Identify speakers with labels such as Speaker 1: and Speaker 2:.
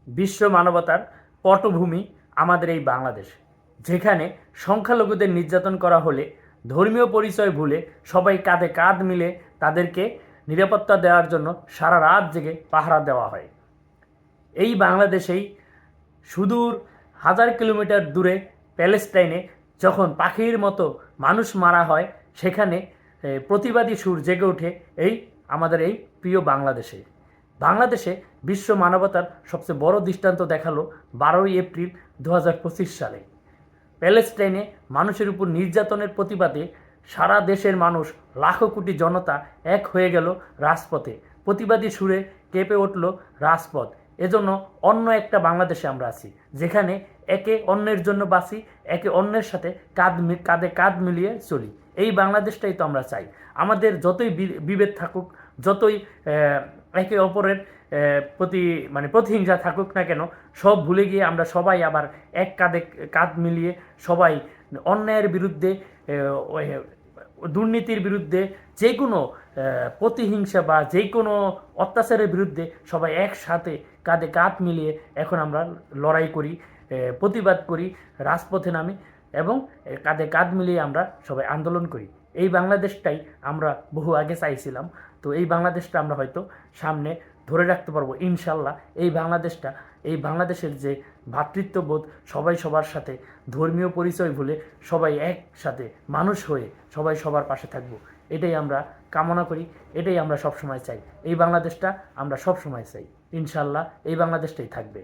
Speaker 1: বিশ্ব মানবতার পটভূমি আমাদের এই বাংলাদেশ, যেখানে সংখ্যালঘুদের নির্যাতন করা হলে ধর্মীয় পরিচয় ভুলে সবাই কাঁধে কাঁধ মিলে তাদেরকে নিরাপত্তা দেওয়ার জন্য সারা রাত জেগে পাহারা দেওয়া হয়। এই বাংলাদেশেই সুদূর 1000 কিলোমিটার দূরে প্যালেস্টাইনে যখন পাখির মতো মানুষ মারা হয়, সেখানে প্রতিবাদী সুর জেগে ওঠে আমাদের এই প্রিয় বাংলাদেশে বিশ্ব মানবতার সবচেয়ে বড় দৃষ্টান্ত দেখালো 12ই এপ্রিল 2025 সালে। প্যালেস্টাইনে মানুষের উপর নির্যাতনের প্রতিবাদে সারা দেশের মানুষ, লাখো কোটি জনতা এক হয়ে গেল রাজপথে। প্রতিবাদী সুরে কেঁপে উঠল রাজপথ। এজন্য অন্য একটা বাংলাদেশে আমরা আছি, যেখানে একে অন্যের জন্য বাঁচি, একে অন্যের সাথে কাঁধে কাঁধ মিলিয়ে চলি। এই বাংলাদেশটাই তো আমরা চাই। আমাদের যতই বিভেদ থাকুক, যতই একে অপরের প্রতি প্রতিহিংসা থাকুক না কেন, সব ভুলে গিয়ে আমরা সবাই আবার এক কাঁধে কাঁধ মিলিয়ে সবাই অন্যায়ের বিরুদ্ধে, দুর্নীতির বিরুদ্ধে, যে কোনো প্রতিহিংসা বা যে কোনো অত্যাচারের বিরুদ্ধে সবাই একসাথে কাঁধে কাঁধ মিলিয়ে এখন আমরা লড়াই করি, প্রতিবাদ করি, রাজপথে নামি এবং কাঁধে কাঁধ মিলিয়ে আমরা সবাই আন্দোলন করি। এই বাংলাদেশটাই আমরা বহু আগে চাইছিলাম। তো এই বাংলাদেশটা আমরা হয়তো সামনে ধরে রাখতে পারবো ইনশাল্লাহ। এই বাংলাদেশের যে ভ্রাতৃত্ববোধ, সবাই সবার সাথে ধর্মীয় পরিচয় ভুলে সবাই একসাথে মানুষ হয়ে সবাই সবার পাশে থাকবো, এটাই আমরা কামনা করি, এটাই আমরা সবসময় চাই। এই বাংলাদেশটা আমরা সবসময় চাই। ইনশাল্লাহ এই বাংলাদেশটাই থাকবে।